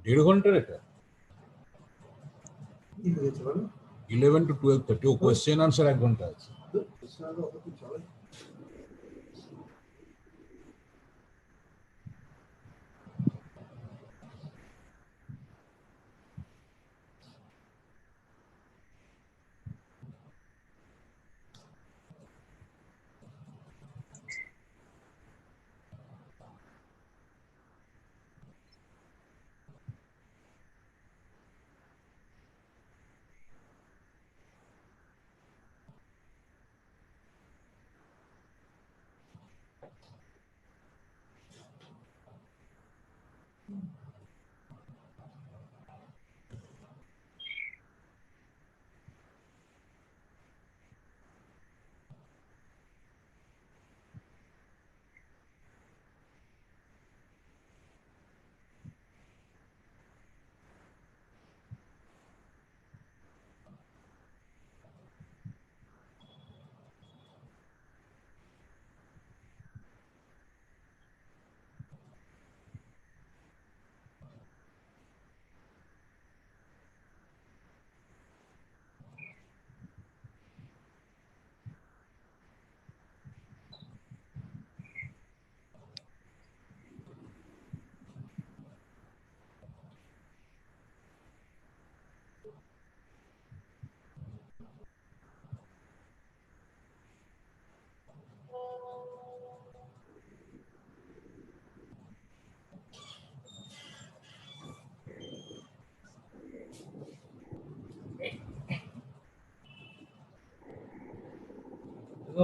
1.5 ঘন্টার এটা 11 to 12:30 O question answer 1 ঘন্টা আছে।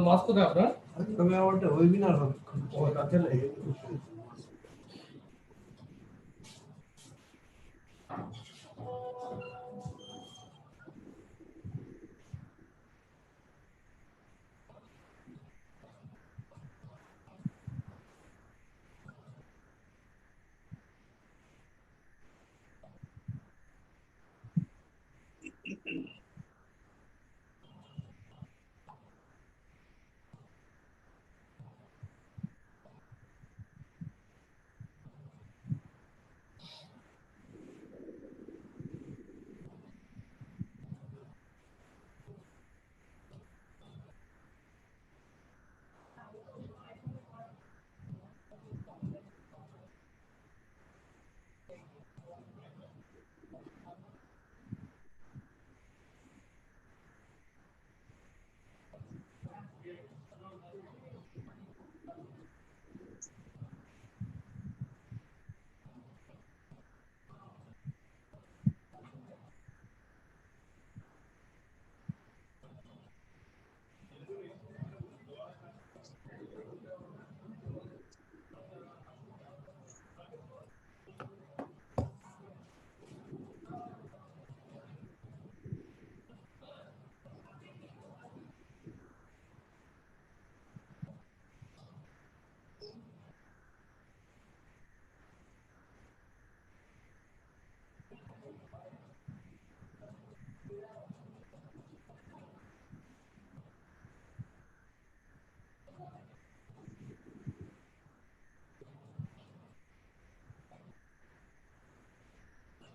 মাস্ক কোথায় আপনার? আমি আমারটা ওয়েবিনার হবে ও তাতে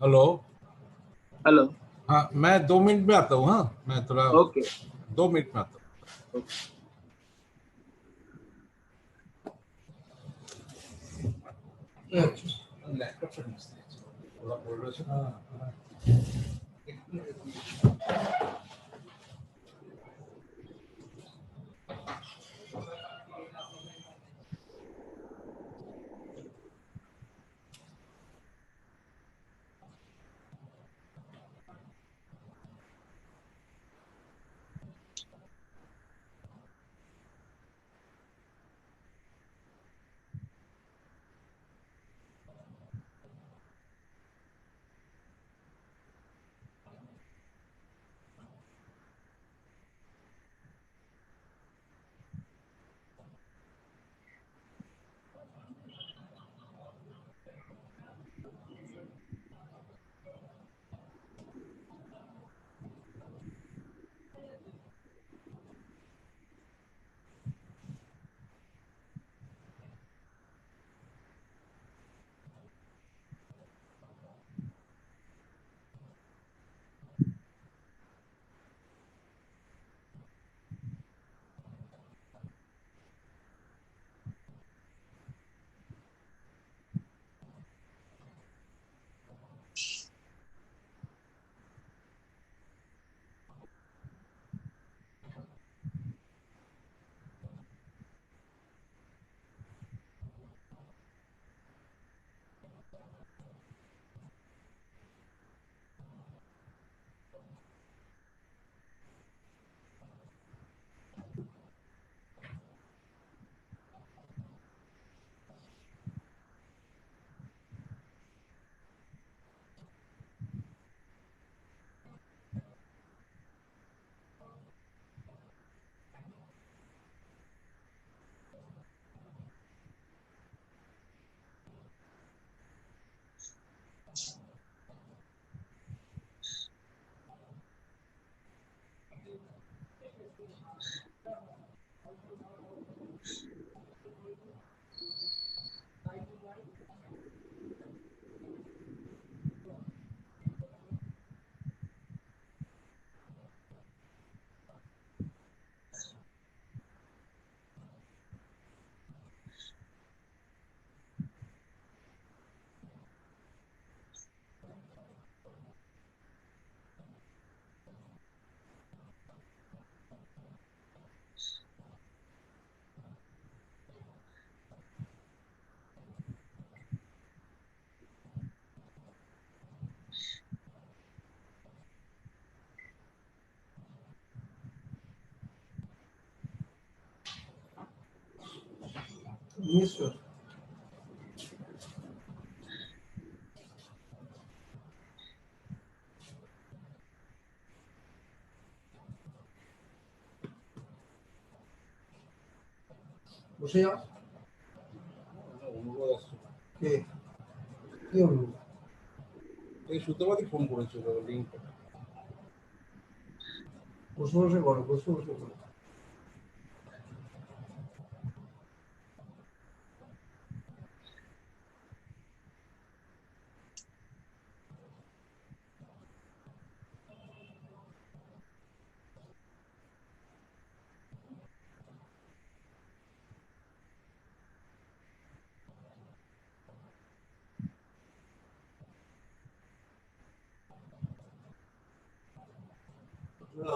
हेलो हेलो। हाँ, मैं 2 मिनट में आता हूँ। हाँ, मैं थोड़ा ओके 2 मिनट में आता हूँ। लैपटॉप से थोड़ा बोल रहे थे। हाँ নিশ্চয়। বসে যাও। অনুরোধ আসছে। কে কি অনুরোধ? এই সূত্রপাতি ফোন করেছিল লিঙ্ক। বসে বসে করো, বসে বসে করো।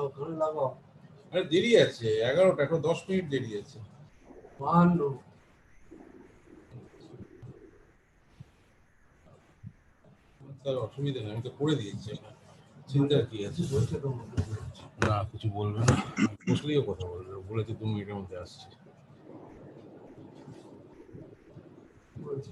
ওখানে লাগাও। আরে দেরি আছে 11টা, এখন 10 মিনিট দেরি আছে। 52। তাহলে অসুবিধা নেই, আমি তো করে দিয়েছি। চিন্তার কি আছে? বলছে তো না কিছু বলবে না, বসলেও কথা বলবে, বলেছে 2 মিনিটের মধ্যে আসছে। বলছে।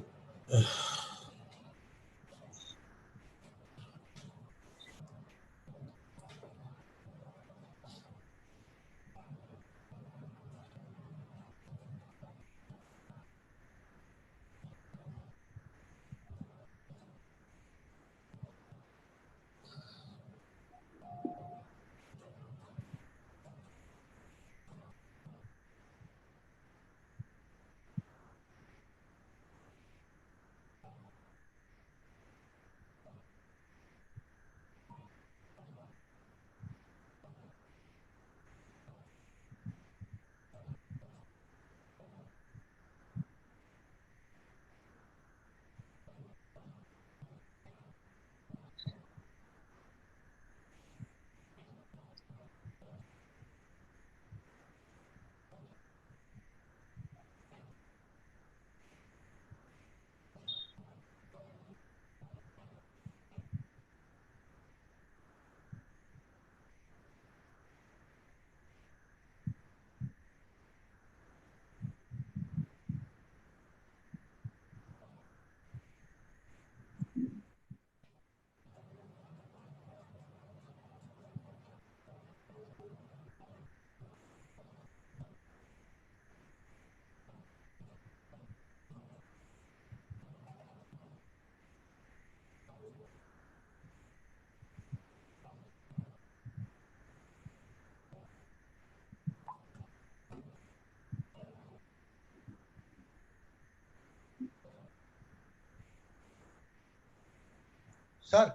Sir,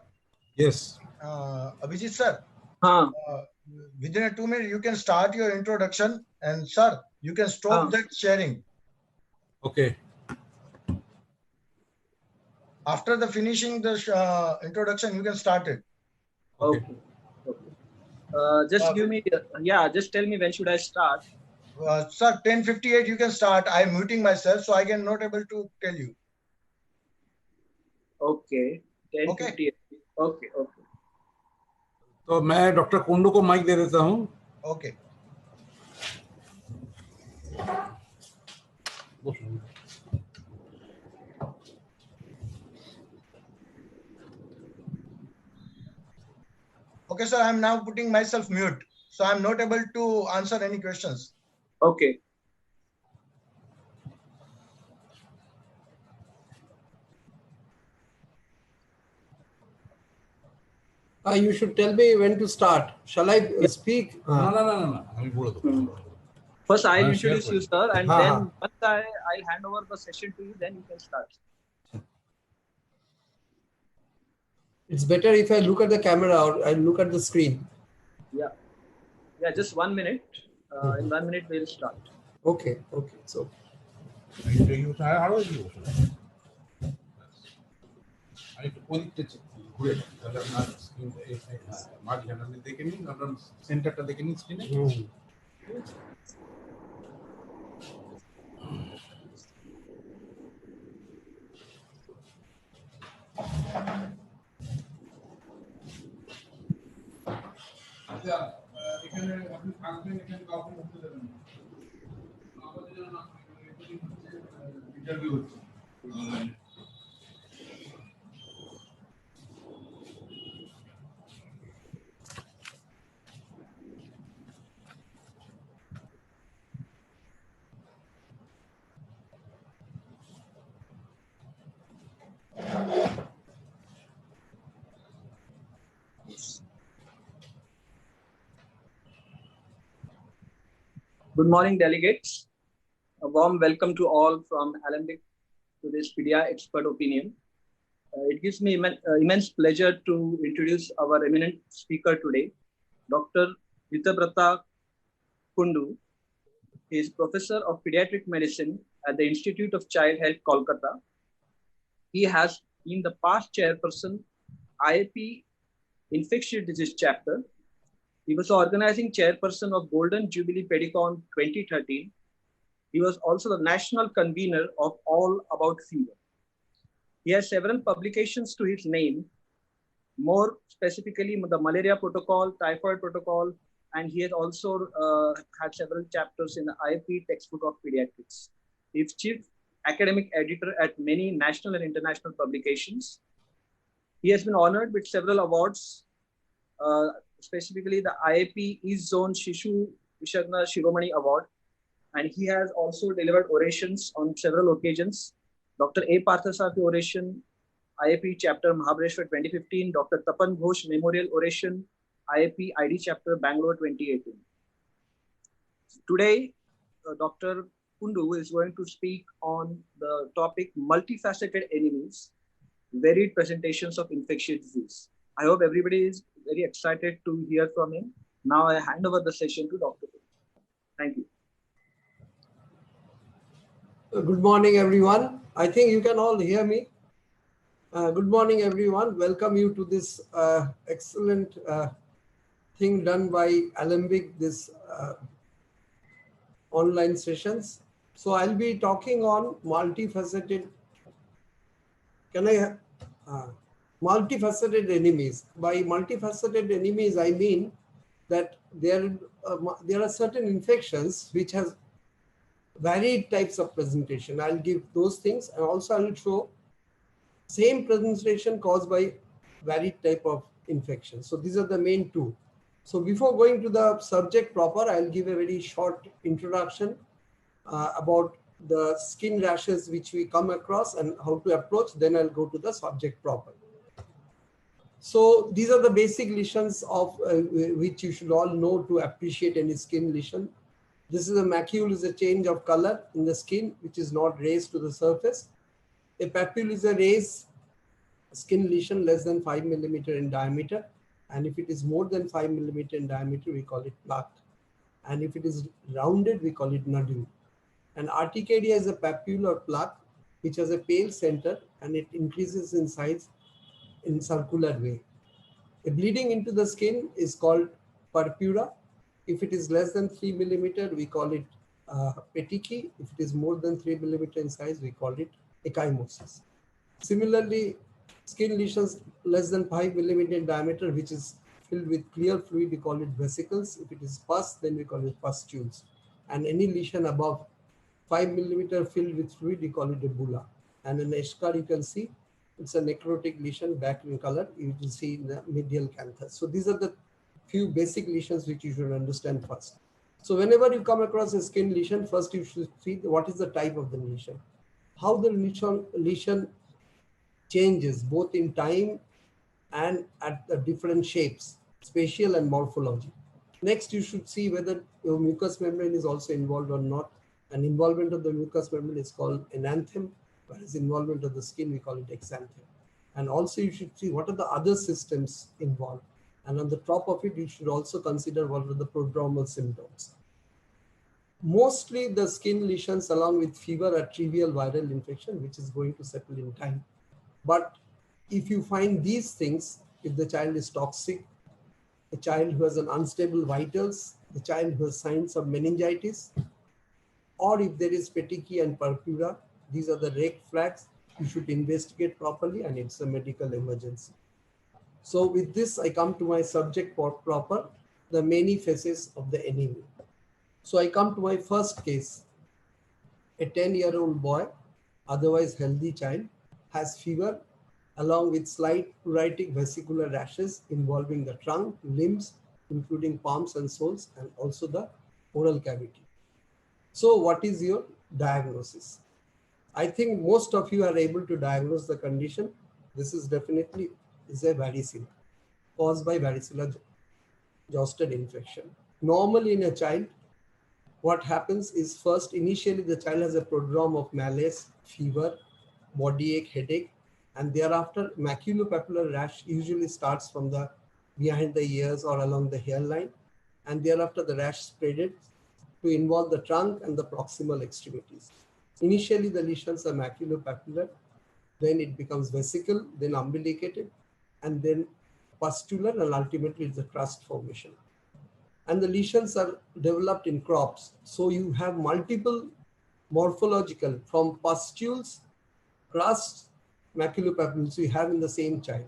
Yes. Abhijit sir, हाँ within a 2 minute you can start your introduction, and sir, you can stop that sharing. Okay. After the finishing the introduction, you can start it. Okay. just give me just tell me when should I start. Sir, 10:58 you can start. I am muting myself, so I can not able to tell you. Okay, 10:58. Okay. तो मैं doctor Kundu को mic दे देता हूँ। Okay. Okay, sir, I am now putting myself mute, so I am not able to answer any questions. Okay. You should tell me when to start. Shall I speak? ना ना ना ना আমি বলে দেবো। First I'll share introduce you, kori. sir, and हाँ, then हाँ. once I'll hand over the session to you, then you can start. It's better if I look at the camera or I look at the screen. Yeah, just 1 minute. In 1 minute we'll start. Okay. So আরো এগিয়ে বসুন। আমি একটু ওদিকটা ঘুরে যাই, তাহলে আপনার মাঝখানে আপনি দেখে নিন, আপনার সেন্টারটা দেখে নিন স্ক্রিনে। আচ্ছা, এখানে আপনি থাকবেন, এখানে কাউকে ঢুকতে দেবেন না। আমাদের জন্য না Interview হচ্ছে online. Good morning, delegates. A warm welcome to all from Alembic to this PDA Expert Opinion. It gives me immense pleasure to introduce our eminent speaker today, Dr. Hitabrata Kundu. He is Professor of Pediatric Medicine at the Institute of Child Health, Kolkata. He has been the past chairperson, IAP Infectious Disease Chapter. He was the organizing chairperson of Golden Jubilee Pedicon 2013. He was also the national convener of All About Fever. He has several publications to his name, more specifically the Malaria Protocol, Typhoid Protocol, and he has also had several chapters in the IAP textbook of pediatrics. He is chief academic editor at many national and international publications. He has been honored with several awards, specifically the IAP East Zone Shishu Vishagna Shiromani Award. And he has also delivered orations on several occasions. Dr. A. Parthasarathy Oration, IAP Chapter Mahabaleshwar 2015, Dr. Tapan Ghosh Memorial Oration, IAP ID Chapter Bangalore 2018. Today, Dr. Kundu is going to speak on the topic multifaceted enemies, varied presentations of infectious disease. I hope everybody is very excited to hear from him. Now I hand over the session to Dr. Kundu. Thank you. Good morning, everyone. I think you can all hear me. Good morning, everyone. Welcome you to this excellent thing done by Alembic, this online sessions. So I'll be talking on multifaceted, multifaceted enemies. By multifaceted enemies, I mean that there are certain infections which has varied types of presentation. I'll give those things, and also I'll show same presentation caused by varied type of infection. So these are the main two. So before going to the subject proper, I'll give a very short introduction about the skin rashes which we come across and how to approach. Then I'll go to the subject proper. So these are the basic lesions of which you should all know to appreciate any skin lesion. This is a macule, is a change of color in the skin which is not raised to the surface. A papule is a raised skin lesion less than 5 millimeter in diameter. And if it is more than 5 millimeter in diameter, we call it plaque. And if it is rounded, we call it nodule. And urticaria is a papule or plaque which has a pale center and it increases in size in circular way. A bleeding into the skin is called purpura. If it is less than 3 millimeter, we call it petechiae. If it is more than 3 millimeter in size, we call it ecchymosis. Similarly, skin lesions less than 5 millimeter in diameter, which is filled with clear fluid, we call it vesicles. If it is pus, then we call it pustules. And any lesion above 5 millimeter filled with fluid, we call it a bulla. And an eschar you can see, it's a necrotic lesion, black in color. You will see in the medial canthus. So these are the few basic lesions which you should understand first. So whenever you come across a skin lesion, first you should see what is the type of the lesion. How the lesion changes both in time and at the different shapes, spatial and morphology. Next, you should see whether your mucous membrane is also involved or not. An involvement of the mucous membrane is called enanthem, whereas involvement of the skin, we call it exanthem. And also you should see what are the other systems involved. And on the top of it, you should also consider what are the prodromal symptoms. Mostly the skin lesions along with fever are trivial viral infection, which is going to settle in time. But if you find these things, if the child is toxic, a child who has an unstable vitals, the child who has signs of meningitis, or if there is petechiae and purpura, these are the red flags. You should investigate properly and it's a medical emergency. So with this, I come to my subject proper, the many faces of the enemy. So I come to my first case, a 10-year-old boy otherwise healthy child has fever along with slight pruritic vesicular rashes involving the trunk, limbs, including palms and soles, and also the oral cavity. So what is your diagnosis? I think most of you are able to diagnose the condition. This is definitely is a varicella caused by varicella zoster infection. Normally in a child, what happens is first initially the child has a prodrome of malaise, fever, body ache, headache, and thereafter maculopapular rash usually starts from the behind the ears or along the hairline, and thereafter the rash spreaded to involve the trunk and the proximal extremities. Initially the lesions are maculopapular, then it becomes vesical, then umbilicated, and then pustular, and ultimately it's a crust formation. And the lesions are developed in crops. So you have multiple morphological from pustules, crusts, maculopapules you have in the same child.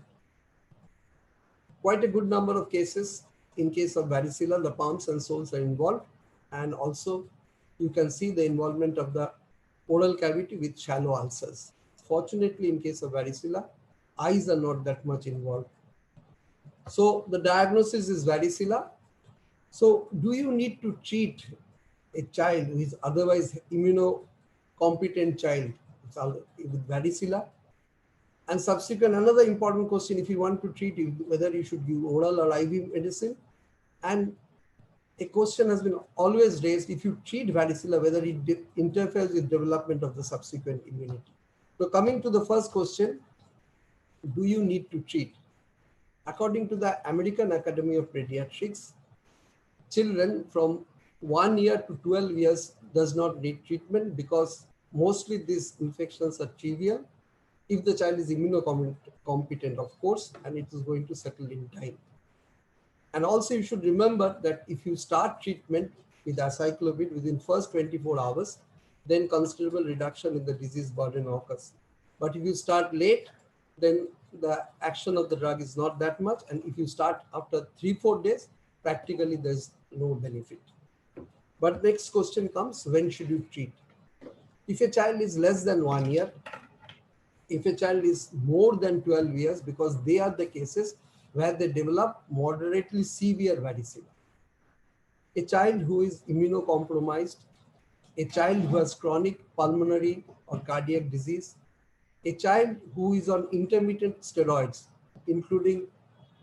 Quite a good number of cases. In case of varicella, the palms and soles are involved, and also you can see the involvement of the oral cavity with shallow ulcers. Fortunately, in case of varicella, eyes are not that much involved. So the diagnosis is varicella. So do you need to treat a child who is otherwise immunocompetent child with varicella? And subsequent, another important question, if you want to treat it, whether you should give oral or IV medicine. And a question has been always raised, if you treat varicella, whether it interferes with development of the subsequent immunity. So coming to the first question, do you need to treat? According to the American Academy of Pediatrics, children from 1 year to 12 years does not need treatment because mostly these infections are trivial if the child is immunocompetent, of course, and it is going to settle in time. And also you should remember that if you start treatment with acyclovir within first 24 hours, then considerable reduction in the disease burden occurs. But if you start late, then the action of the drug is not that much. And if you start after 3-4 days, practically there's no benefit. But next question comes, when should you treat? If a child is less than 1 year, if a child is more than 12 years, because they are the cases where they develop moderately severe varicella. A child who is immunocompromised, a child who has chronic pulmonary or cardiac disease, a child who is on intermittent steroids, including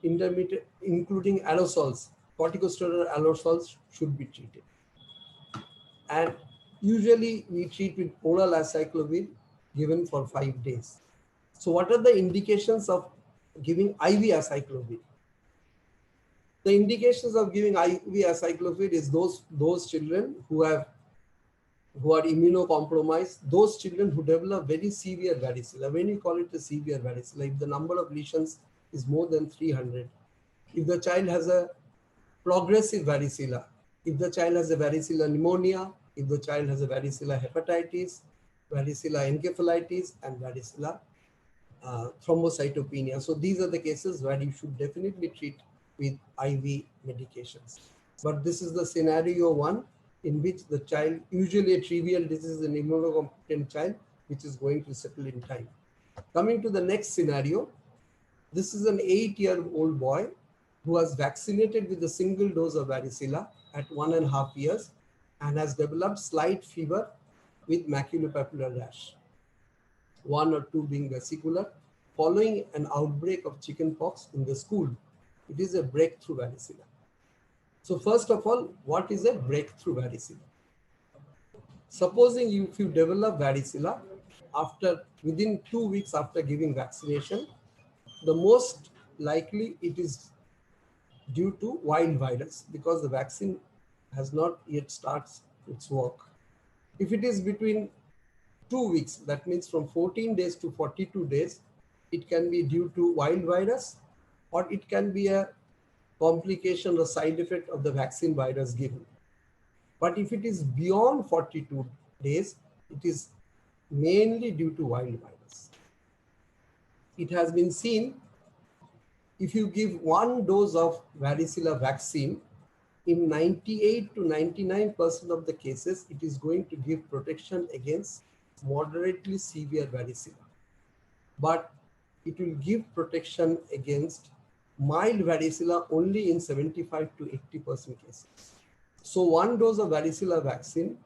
aerosols, corticosteroid aerosols should be treated. And usually we treat with oral acyclovir given for 5 days. So what are the indications of giving IV acyclovir? The indications of giving IV acyclovir is those children who are immunocompromised, those children who develop very severe varicella. When you call it a severe varicella, if the number of lesions is more than 300, if the child has a progressive varicella, if the child has a varicella pneumonia, if the child has a varicella hepatitis, varicella encephalitis, and varicella thrombocytopenia. So these are the cases where you should definitely treat with IV medications. But this is the scenario 1 in which the child, usually a trivial disease, an immunocompetent child, which is going to settle in time. Coming to the next scenario, this is an 8-year-old boy who was vaccinated with a single dose of varicella at 1.5 years and has developed slight fever with maculopapular rash, 1 or 2 being vesicular, following an outbreak of chickenpox in the school. It is a breakthrough varicella. So first of all, what is a breakthrough varicella? Supposing if you develop varicella within 2 weeks after giving vaccination, the most likely it is due to wild virus because the vaccine has not yet started its work. If it is between 2 weeks, that means from 14 days to 42 days, it can be due to wild virus, or it can be a complication or side effect of the vaccine virus given. But if it is beyond 42 days, it is mainly due to wild virus. It has been seen if you give 1 dose of varicella vaccine, in 98 to 99% of the cases, it is going to give protection against moderately severe varicella, but it will give protection against mild varicella only in 75 to 80% cases. So one dose of varicella vaccine,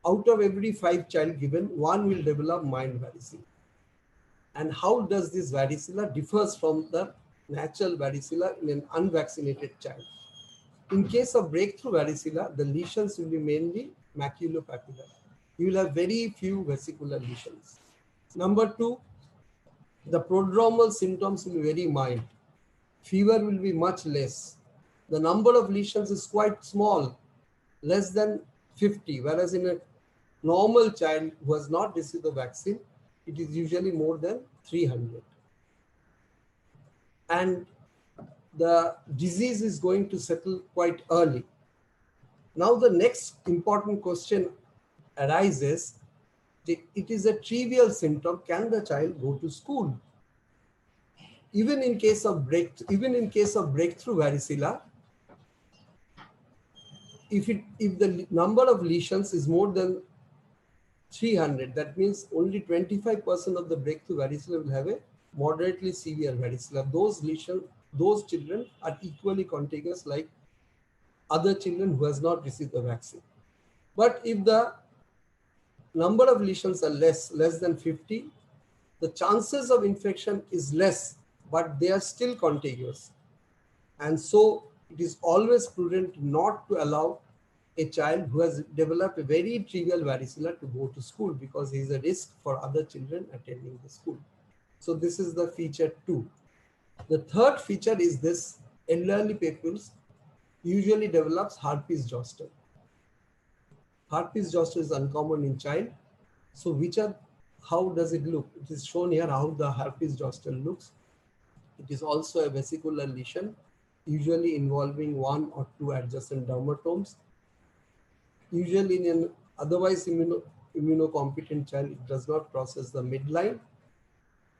out of every 5 child given, 1 will develop mild varicella. And how does this varicella differs from the natural varicella in an unvaccinated child? In case of breakthrough varicella, the lesions will be mainly maculopapular. You will have very few vesicular lesions. Number 2, the prodromal symptoms will be very mild. Fever will be much less. The number of lesions is quite small, less than 50, whereas in a normal child who has not received the vaccine, it is usually more than 300. And the disease is going to settle quite early. Now the next important question arises, it is a trivial symptom, can the child go to school? Even in case of breakthrough varicella, if the number of lesions is more than 300, that means only 25% of the breakthrough varicella will have a moderately severe varicella. Those children are equally contagious like other children who has not received the vaccine. But if the number of lesions are less than 50, the chances of infection is less, but they are still contagious. And so it is always prudent not to allow a child who has developed a very trivial varicella to go to school, because he is a risk for other children attending the school. So this is the feature 2. The third feature is this: elderly papules usually develops herpes zoster. Herpes zoster is uncommon in child. So how does it look? It is shown here how the herpes zoster looks. It is also a vesicular lesion, usually involving 1 or 2 adjacent dermatomes. Usually in an otherwise immunocompetent child, it does not process the midline.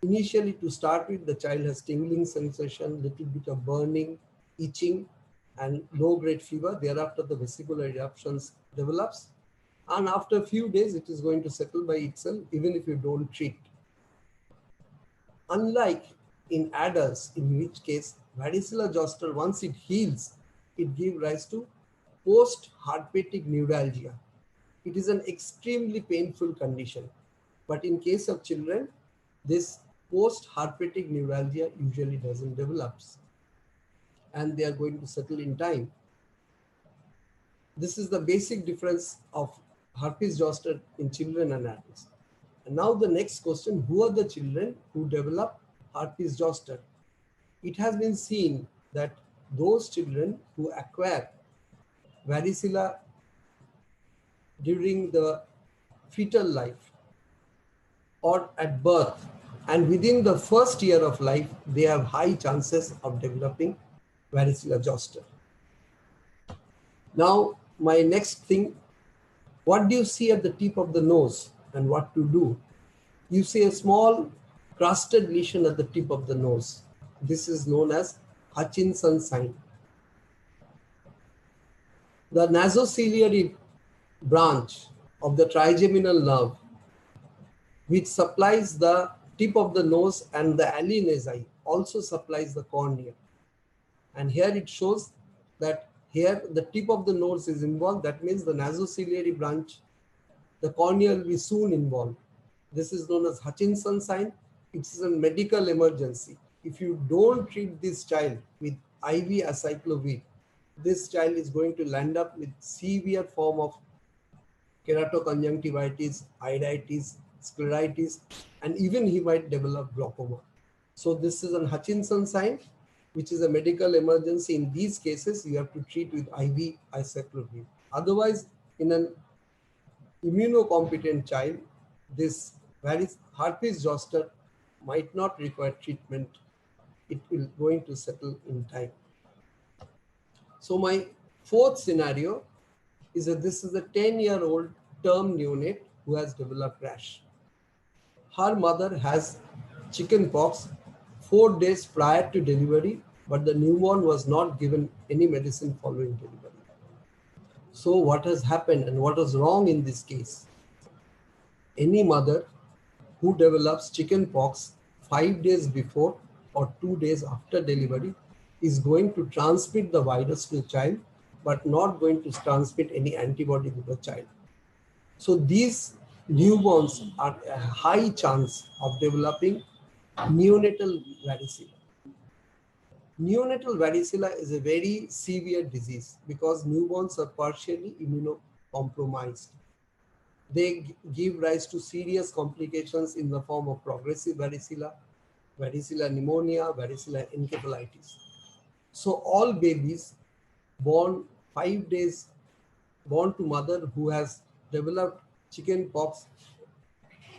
Initially, to start with, the child has tingling sensation, little bit of burning, itching, and low-grade fever. Thereafter, the vesicular eruptions develops. And after a few days, it is going to settle by itself, even if you don't treat. Unlike in adults, in which case varicella zoster, once it heals, it gives rise to post-herpetic neuralgia. It is an extremely painful condition. But in case of children, this post-herpetic neuralgia usually doesn't develop, and they are going to settle in time. This is the basic difference of herpes zoster in children and adults. And now the next question, who are the children who develop herpes zoster? It has been seen that those children who acquire varicella during the fetal life or at birth, and within the first year of life, they have high chances of developing varicella zoster. Now, my next thing, what do you see at the tip of the nose and what to do? You see a small crusted lesion at the tip of the nose. This is known as Hutchinson sign. The nasociliary branch of the trigeminal nerve, which supplies the tip of the nose and the ali nasi, also supplies the cornea. And here it shows that here the tip of the nose is involved. That means the nasociliary branch, the cornea will be soon involved. This is known as Hutchinson sign. It is a medical emergency. If you don't treat this child with IV acyclovir, this child is going to land up with severe form of keratoconjunctivitis, iritis, scleritis, and even he might develop glaucoma. So this is an Hutchinson sign, which is a medical emergency. In these cases, you have to treat with IV acyclovir. Otherwise, in an immunocompetent child, this herpes zoster might not require treatment. It will going to settle in time. So my fourth scenario is that this is a 10-year-old term neonate who has developed rash. Her mother has chicken pox 4 days prior to delivery, but the newborn was not given any medicine following delivery. So what has happened and what was wrong in this case? any mother who develops chicken pox 5 days before or 2 days after delivery is going to transmit the virus to the child, but not going to transmit any antibody to the child. So these newborns are a high chance of developing neonatal varicella. Neonatal varicella is a very severe disease because newborns are partially immunocompromised. They give rise to serious complications in the form of progressive varicella, varicella pneumonia, varicella encephalitis. So all babies born 5 days, born to mother who has developed chicken pox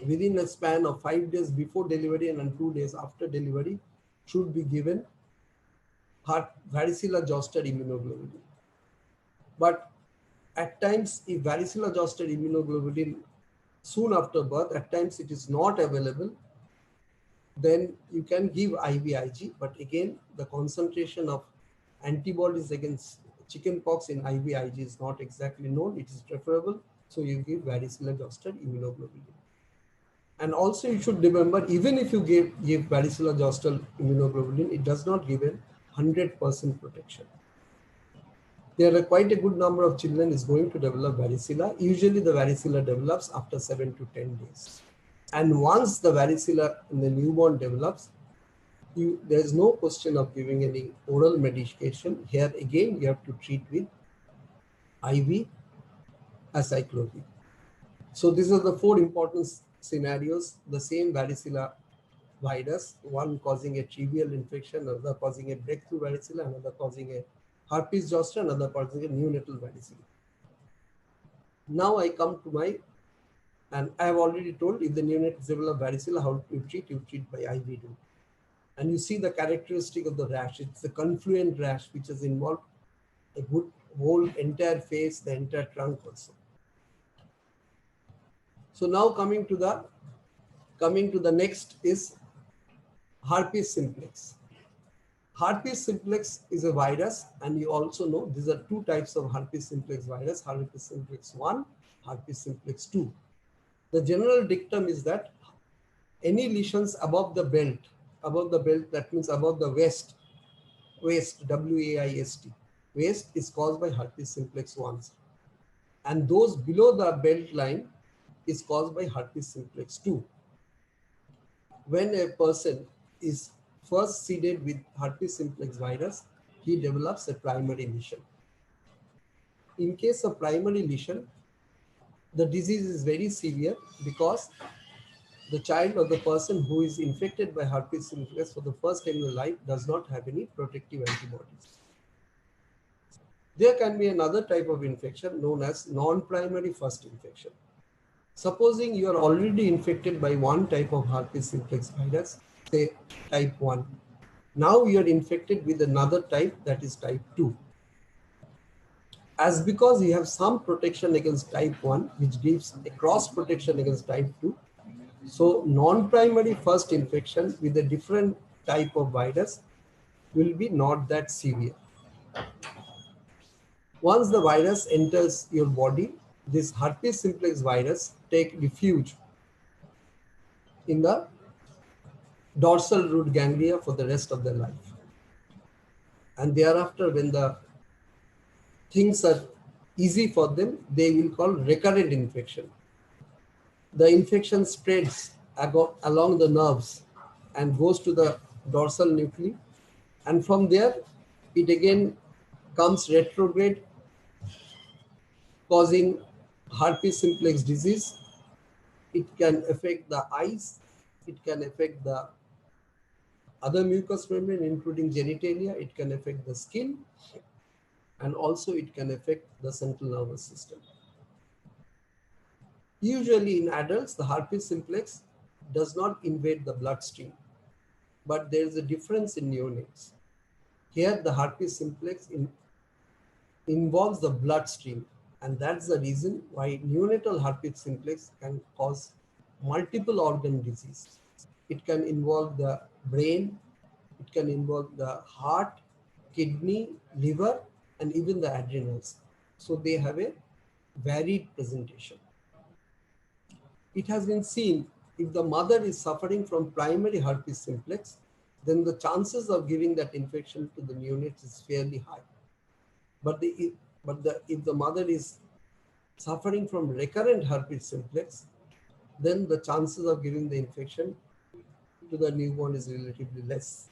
within a span of 5 days before delivery and 2 days after delivery should be given varicella zoster immunoglobulin. But at times, if varicella zoster immunoglobulin soon after birth, at times it is not available, then you can give IVIG. But again, the concentration of antibodies against chickenpox in IVIG is not exactly known. It is preferable. So you give varicella zoster immunoglobulin. And also you should remember, even if you give varicella zoster immunoglobulin, it does not give a 100% protection. There are quite a good number of children is going to develop varicella. Usually the varicella develops after 7 to 10 days. And once the varicella in the newborn develops, there is no question of giving any oral medication. Here again, you have to treat with IV acyclovir. So these are the 4 important scenarios. The same varicella virus, one causing a trivial infection, another causing a breakthrough varicella, another causing a herpes zoster, another causing a neonatal varicella. Now I come to my, and I have already told, if the neonates develop varicella, how you treat by IV drip. And you see the characteristic of the rash. It's a confluent rash which has involved a good whole entire face, the entire trunk also. So now coming to the next is herpes simplex. Herpes simplex is a virus, and you also know these are 2 types of herpes simplex virus, herpes simplex 1, herpes simplex 2. The general dictum is that any lesions above the belt, that means above the waist, W-A-I-S-T, waist is caused by herpes simplex 1. And those below the belt line is caused by herpes simplex 2. When a person is first seeded with herpes simplex virus, he develops a primary lesion. In case of primary lesion, the disease is very severe because the child or the person who is infected by herpes simplex for the first time in life does not have any protective antibodies. There can be another type of infection known as non-primary first infection. Supposing you are already infected by one type of herpes simplex virus, say type 1. Now you are infected with another type, that is type 2. As because you have some protection against type 1, which gives a cross protection against type 2, so non-primary first infection with a different type of virus will be not that severe. Once the virus enters your body, this herpes simplex virus take refuge in the dorsal root ganglia for the rest of their life. And thereafter, when the things are easy for them, they will call recurrent infection. The infection spreads along the nerves and goes to the dorsal nuclei. And from there, it again comes retrograde, causing herpes simplex disease. It can affect the eyes. It can affect the other mucous membrane, including genitalia. It can affect the skin. And also it can affect the central nervous system. Usually in adults, the herpes simplex does not invade the bloodstream, but there is a difference in neonates. Here, the herpes simplex involves the bloodstream, and that's the reason why neonatal herpes simplex can cause multiple organ disease. It can involve the brain, it can involve the heart, kidney, liver, and even the adrenals. So they have a varied presentation. it has been seen if the mother is suffering from primary herpes simplex, then the chances of giving that infection to the neonate is fairly high. But if the mother is suffering from recurrent herpes simplex, then the chances of giving the infection to the newborn is relatively less.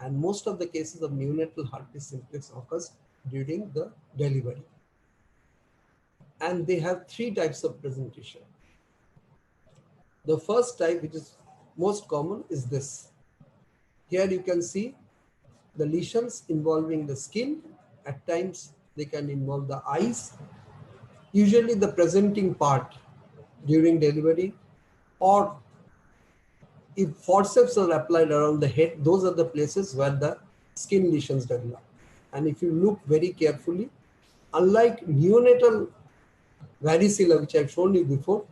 And most of the cases of neonatal herpes simplex occurs during the delivery. And they have three types of presentation. The first type, which is most common, is this. Here you can see the lesions involving the skin. At times they can involve the eyes. Usually the presenting part during delivery, or if forceps are applied around the head, those are the places where the skin lesions develop. And if you look very carefully, unlike neonatal varicella, which I've shown you before,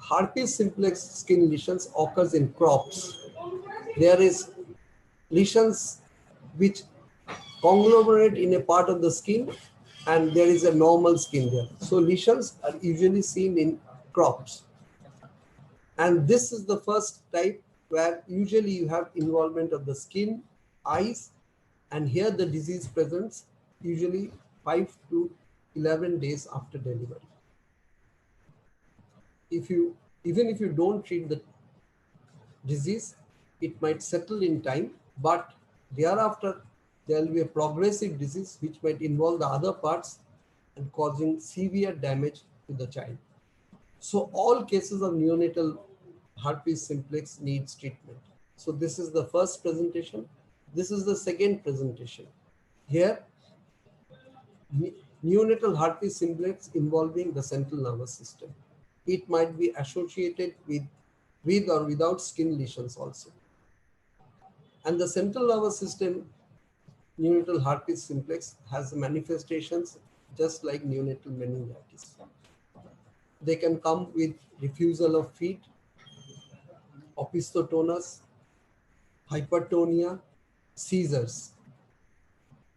herpes simplex skin lesions occurs in crops. There is lesions which conglomerate in a part of the skin, and there is a normal skin there. So lesions are usually seen in crops. And this is the first type where usually you have involvement of the skin, eyes, and here the disease presents usually 5 to 11 days after delivery. Even if you don't treat the disease, it might settle in time, but thereafter there will be a progressive disease which might involve the other parts and causing severe damage to the child. So all cases of neonatal herpes simplex needs treatment. So this is the first presentation. This is the second presentation. Here, neonatal herpes simplex involving the central nervous system. It might be associated with or without skin lesions also. And the central nervous system neonatal herpes simplex has manifestations just like neonatal meningitis. They can come with refusal of feed, opisthotonus, hypertonia, seizures.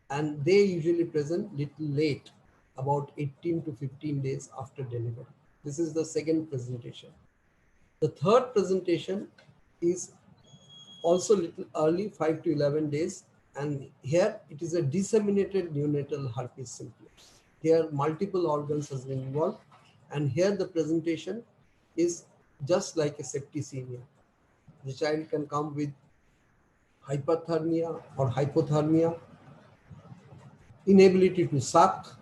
And they usually present little late, about 18 to 15 days after delivery. This is the second presentation. The third presentation is also little early, 5 to 11 days. And here it is a disseminated neonatal herpes simplex. Here multiple organs has been involved. And here the presentation is just like a septicemia. The child can come with hyperthermia or hypothermia, inability to suck.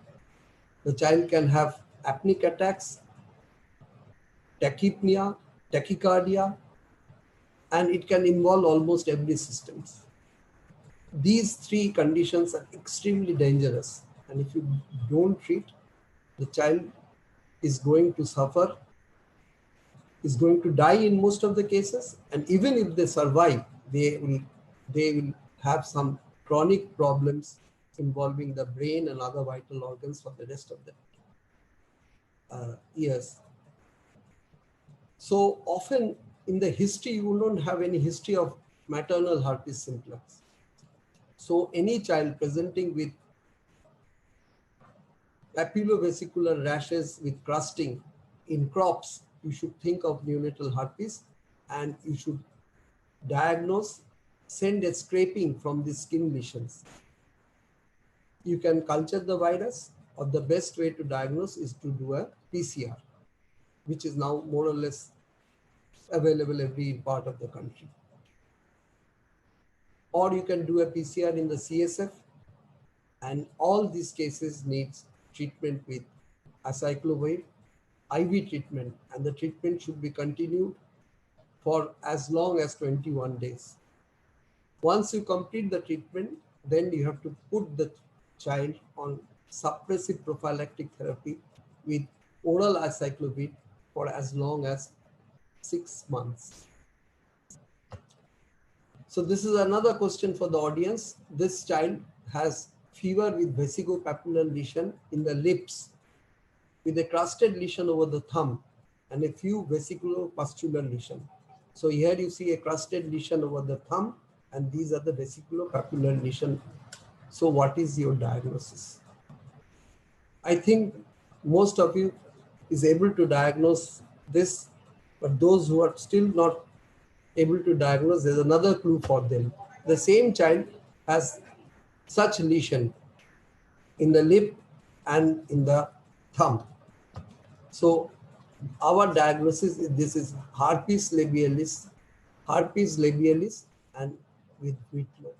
The child can have apneic attacks, tachypnea, tachycardia, and it can involve almost every system. These three conditions are extremely dangerous, and if you don't treat, the child is going to suffer, is going to die in most of the cases, and even if they survive, they will have some chronic problems involving the brain and other vital organs for the rest of the years. So often in the history, you don't have any history of maternal herpes simplex. So any child presenting with papulovesicular rashes with crusting in crops, you should think of neonatal herpes, and you should diagnose, send a scraping from the skin lesions. You can culture the virus, or the best way to diagnose is to do a PCR, which is now more or less available every part of the country. Or you can do a PCR in the CSF, and all these cases needs treatment with acyclovir, IV treatment, and the treatment should be continued for as long as 21 days. Once you complete the treatment, then you have to put the child on suppressive prophylactic therapy with oral acyclovir for as long as 6 months. So this is another question for the audience. This child has fever with vesicopapular lesion in the lips, with a crusted lesion over the thumb and a few vesiculopustular lesions. So here you see a crusted lesion over the thumb, and these are the vesiculopapular lesion. So what is your diagnosis? I think most of you is able to diagnose this But those who are still not able to diagnose, there's another clue for them. The same child has such lesion in the lip and in the thumb. So our diagnosis is this is herpes labialis and with Whitlow.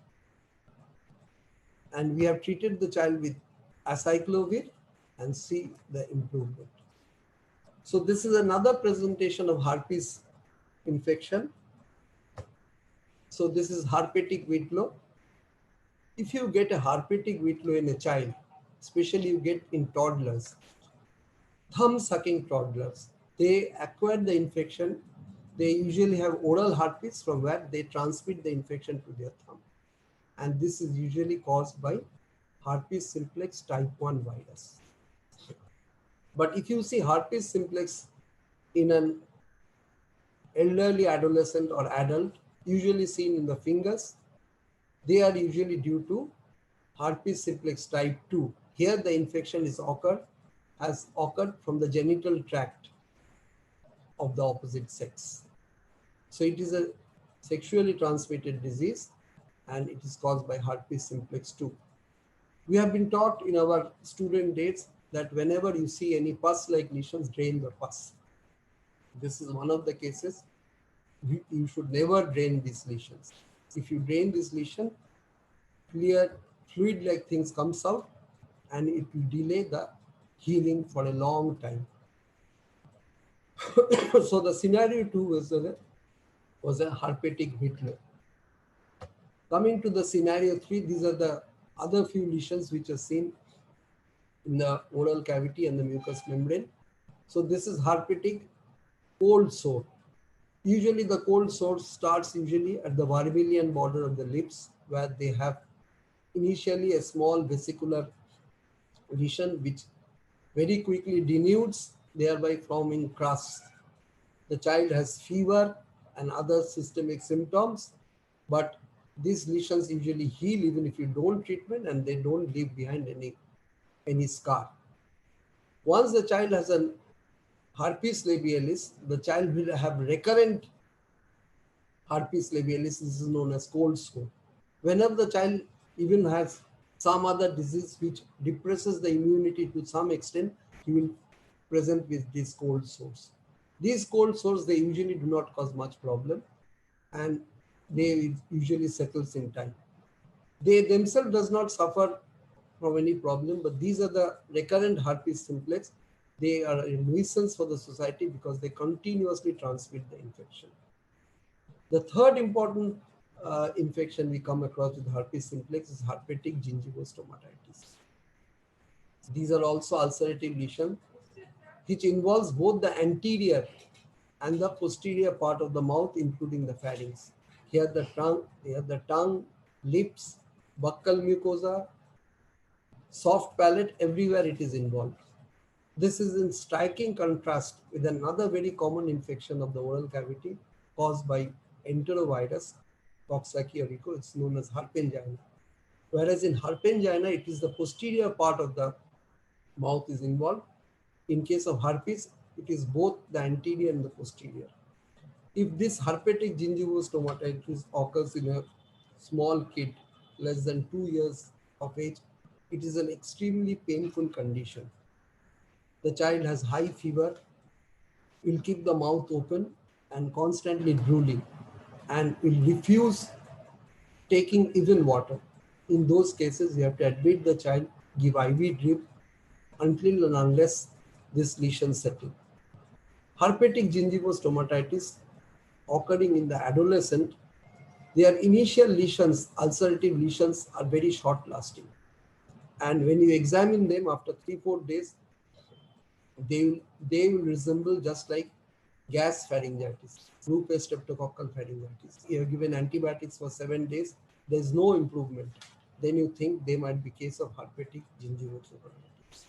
And we have treated the child with acyclovir and see the improvement. So this is another presentation of herpes infection. So this is herpetic Whitlow. If you get a herpetic Whitlow in a child, especially you get in toddlers, thumb-sucking toddlers, they acquire the infection. They usually have oral herpes from where they transmit the infection to their thumb. And this is usually caused by herpes simplex type 1 virus. But if you see herpes simplex in an elderly adolescent or adult, usually seen in the fingers, they are usually due to herpes simplex type 2. Here the infection has occurred from the genital tract of the opposite sex. So it is a sexually transmitted disease and it is caused by herpes simplex 2. We have been taught in our student days that whenever you see any pus-like lesions, drain the pus. This is one of the cases. You should never drain these lesions. If you drain this lesion, clear fluid-like things comes out and it will delay the healing for a long time. So the scenario 2 was a herpetic Whitlow. Coming to the scenario 3, these are the other few lesions which are seen in the oral cavity and the mucous membrane. So this is herpetic cold sore. Usually the cold sore starts usually at the vermilion border of the lips, where they have initially a small vesicular lesion which very quickly denudes, thereby forming crusts. The child has fever and other systemic symptoms, but these lesions usually heal even if you don't treatment, and they don't leave behind any scar. Once the child has a herpes labialis, the child will have recurrent herpes labialis. This is known as cold sore. Whenever the child even has some other disease which depresses the immunity to some extent, he will present with these cold sores. These cold sores, they usually do not cause much problem and they usually settles in time. They themselves does not suffer from any problem, but these are the recurrent herpes simplex. They are a nuisance for the society because they continuously transmit the infection. The third important infection we come across with herpes simplex is herpetic gingivostomatitis. These are also ulcerative lesions which involves both the anterior and the posterior part of the mouth, including the pharynx. Here the tongue, lips, buccal mucosa, soft palate, everywhere it is involved. This is in striking contrast with another very common infection of the oral cavity caused by enterovirus, Coxsackie aurico. It's known as herpangina. Whereas in herpangina, it is the posterior part of the mouth is involved. In case of herpes, it is both the anterior and the posterior. If this herpetic gingivostomatitis occurs in a small kid less than 2 years of age, it is an extremely painful condition. The child has high fever, will keep the mouth open and constantly drooling, and will refuse taking even water. In those cases, you have to admit the child, give IV drip until and unless this lesion settles. Herpetic gingivostomatitis occurring in the adolescent, their initial lesions, ulcerative lesions, are very short lasting. And when you examine them after 3-4 days, they will resemble just like gas pharyngitis, group A streptococcal pharyngitis. You have given antibiotics for 7 days, there is no improvement. Then you think they might be case of herpetic gingivostomatitis.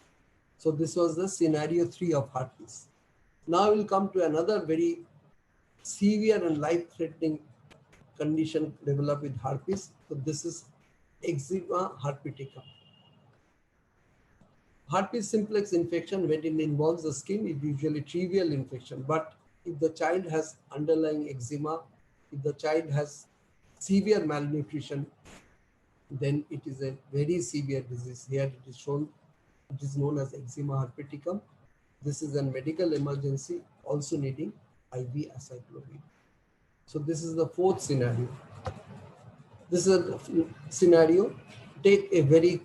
So this was the scenario 3 of herpes. Now we'll come to another very severe and life-threatening condition developed with herpes. So this is eczema herpetica. Herpes simplex infection, when it involves the skin, is usually trivial infection, but if the child has underlying eczema, if the child has severe malnutrition, then it is a very severe disease. Here it is shown, it is known as eczema herpeticum. This is a medical emergency, also needing IV acyclovir. So this is the fourth scenario. This is a scenario. Take a very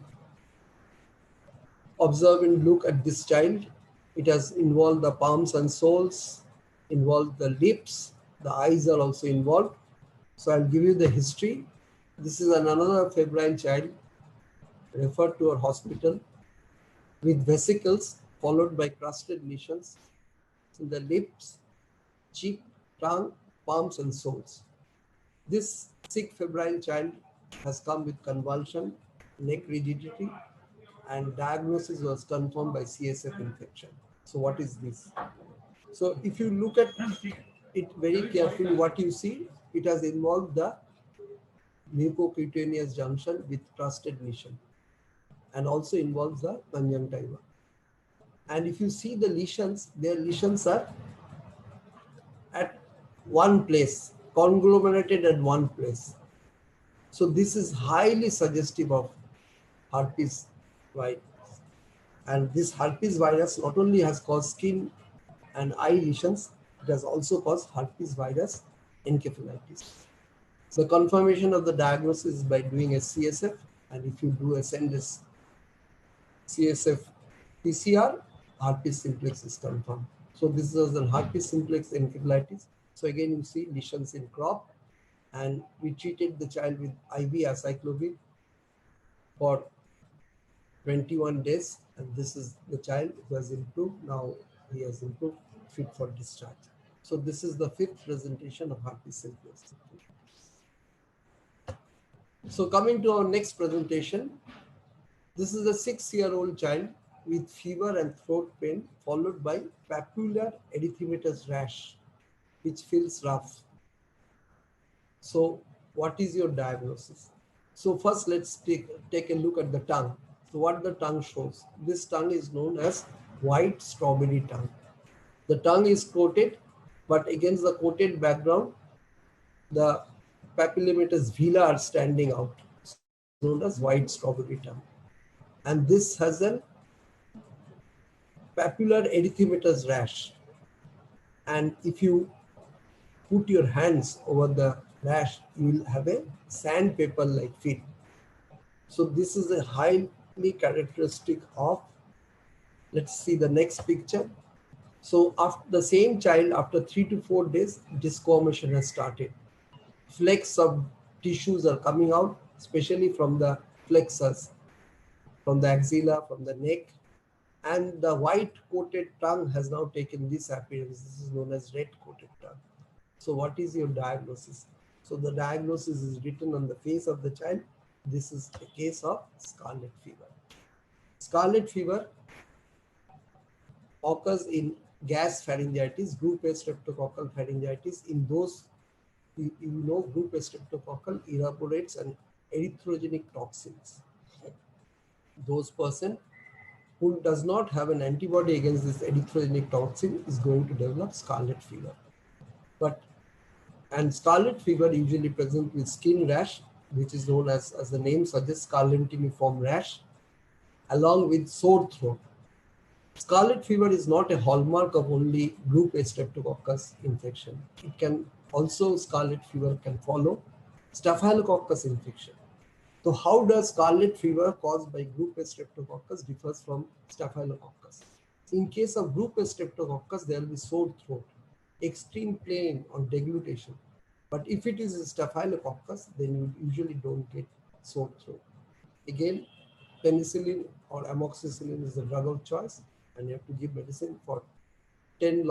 observant look at this child. It has involved the palms and soles, involved the lips, the eyes are also involved. So I'll give you the history. This is another febrile child referred to our hospital with vesicles followed by crusted lesions in the lips, cheek, tongue, palms and soles. This sick febrile child has come with convulsion, neck rigidity, and diagnosis was confirmed by CSF infection. So what is this? So if you look at it very carefully, what you see, it has involved the mucocutaneous junction with crusted lesion and also involves the conjunctiva. And if you see the lesions, their lesions are at one place, conglomerated at one place. So this is highly suggestive of herpes virus. And this herpes virus not only has caused skin and eye lesions, it has also caused herpes virus encephalitis. The confirmation of the diagnosis is by doing a CSF, and if you do a send this CSF PCR, herpes simplex is confirmed. So this is a herpes simplex encephalitis. So again, you see lesions in crop, and we treated the child with IV acyclovir for 21 days, and this is the child who has improved. Now he has improved, fit for discharge. So this is the fifth presentation of herpes simplex. So coming to our next presentation, this is a 6-year-old child with fever and throat pain followed by papular erythematous rash, which feels rough. So what is your diagnosis? So first let's take a look at the tongue. So what the tongue shows? This tongue is known as white strawberry tongue. The tongue is coated, but against the coated background, the papillomatous villi are standing out, known as white strawberry tongue. And this has a papular erythematous rash. And if you put your hands over the rash, you will have a sandpaper-like feel. So this is a highly characteristic of, let's see the next picture. So after the same child, after 3 to 4 days, discommission has started. Flecks of tissues are coming out, especially from the flexus, from the axilla, from the neck, and the white coated tongue has now taken this appearance. This is known as red coated tongue. So what is your diagnosis? So the diagnosis is written on the face of the child. This is a case of scarlet fever. Scarlet fever occurs in gas pharyngitis, group A streptococcal pharyngitis. In those, you know, group A streptococcal evaporates and erythrogenic toxins. Those person who does not have an antibody against this erythrogenic toxin is going to develop scarlet fever. And scarlet fever usually presents with skin rash, which is known as the name suggests, scarletiniform rash, along with sore throat. Scarlet fever is not a hallmark of only group A streptococcus infection. It can also, scarlet fever can follow staphylococcus infection. So how does scarlet fever caused by group A streptococcus differs from staphylococcus? In case of group A streptococcus, there will be sore throat, extreme pain or deglutition. But if it is a staphylococcus, then you usually don't get sore throat. Again, penicillin or amoxicillin is the drug of choice, and you have to give medicine for 2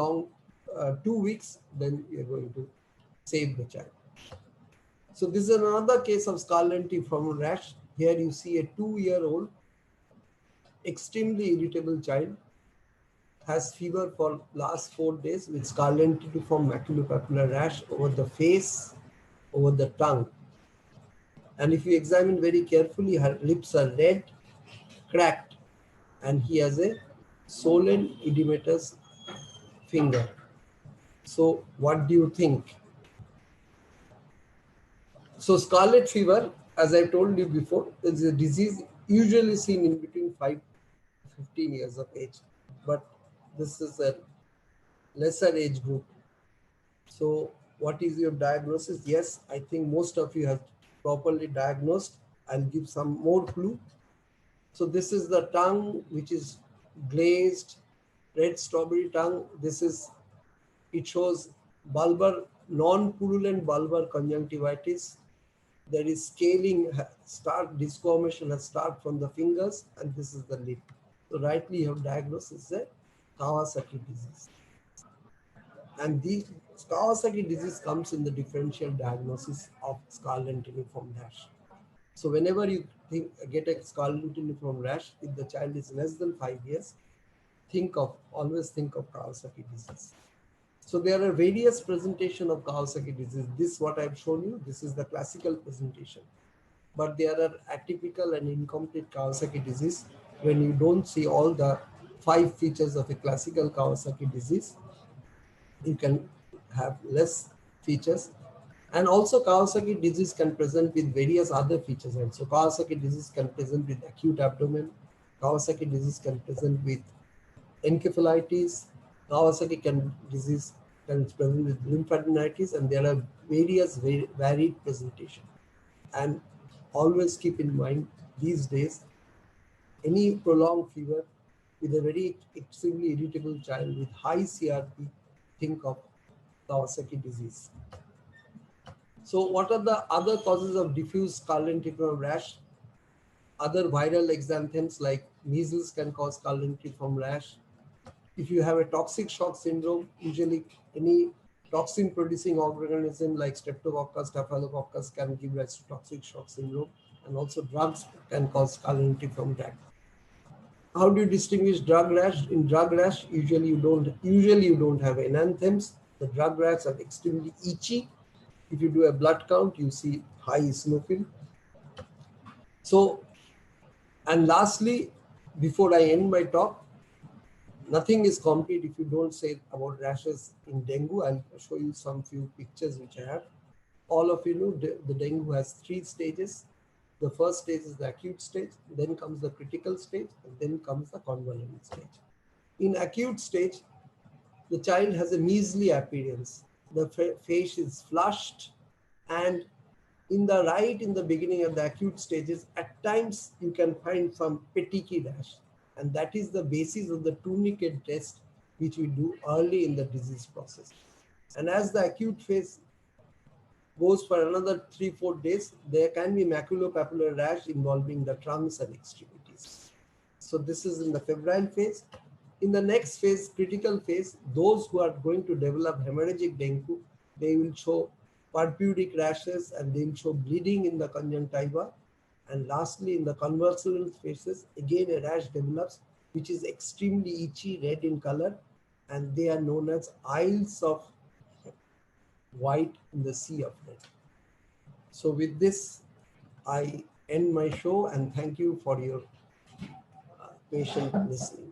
weeks, then you're going to save the child. So this is another case of scarlatiform rash. Here you see a 2-year-old extremely irritable child has fever for last 4 days with scarlatiform maculopapular rash over the face, over the tongue. And if you examine very carefully, her lips are red, cracked, and he has a swollen edematous finger. So what do you think? So scarlet fever, as I told you before, is a disease usually seen in between 5 to 15 years of age, but this is a lesser age group. So what is your diagnosis? Yes, I think most of you have properly diagnosed. I'll give some more clue. So this is the tongue, which is glazed, red strawberry tongue. It shows bulbar, non-purulent bulbar conjunctivitis. There is scaling, disformation has start from the fingers, and this is the lip. So rightly you have diagnosed is a Kawasaki disease. And the Kawasaki disease comes in the differential diagnosis of scarlet uniform rash. So whenever you get a scarlet uniform rash, if the child is less than 5 years, always think of Kawasaki disease. So there are various presentation of Kawasaki disease. This what I've shown you, this is the classical presentation. But there are atypical and incomplete Kawasaki disease when you don't see all the 5 features of a classical Kawasaki disease. You can have less features. And also Kawasaki disease can present with various other features. And so Kawasaki disease can present with acute abdomen. Kawasaki disease can present with encephalitis. Disease can present with lymphadenitis, and there are various varied presentation. And always keep in mind these days, any prolonged fever with a very extremely irritable child with high CRP, think of Kawasaki disease. So what are the other causes of diffuse scarlet from rash? Other viral exanthems like measles can cause scarlet from rash. If you have a toxic shock syndrome, usually any toxin producing organism like Streptococcus, Staphylococcus can give rise to toxic shock syndrome, and also drugs can cause scarlet from rash. How do you distinguish drug rash? In drug rash, usually you don't have enanthems. The drug rash are extremely itchy. If you do a blood count, you see high eosinophil. So, and lastly, before I end my talk, nothing is complete if you don't say about rashes in dengue. I'll show you some few pictures which I have. All of you know the dengue has 3 stages. The first stage is the acute stage, then comes the critical stage, and then comes the convalescent stage. In acute stage, the child has a measly appearance. The face is flushed, and in the beginning of the acute stages, at times you can find some petechiae rash, and that is the basis of the tourniquet test which we do early in the disease process. And as the acute phase goes for another 3-4 days, there can be maculopapular rash involving the trunks and extremities. So this is in the febrile phase. In the next phase, critical phase, those who are going to develop hemorrhagic dengue, they will show purpuric rashes and they will show bleeding in the conjunctiva. And lastly, in the convalescent phases, again a rash develops, which is extremely itchy, red in color, and they are known as isles of white in the sea of red. So with this, I end my show and thank you for your patient listening.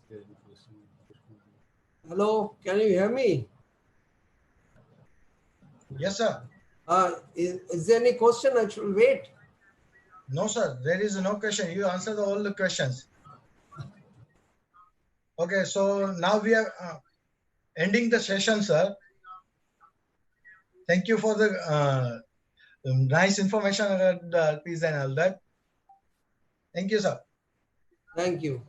Is there any question? Hello, can you hear me? Yes, sir. Is there any question? I should wait. No, sir. There is no question. You answered all the questions. Okay, so now we are ending the session, sir. Thank you for the nice information about the peace and all that. Thank you, sir. Thank you.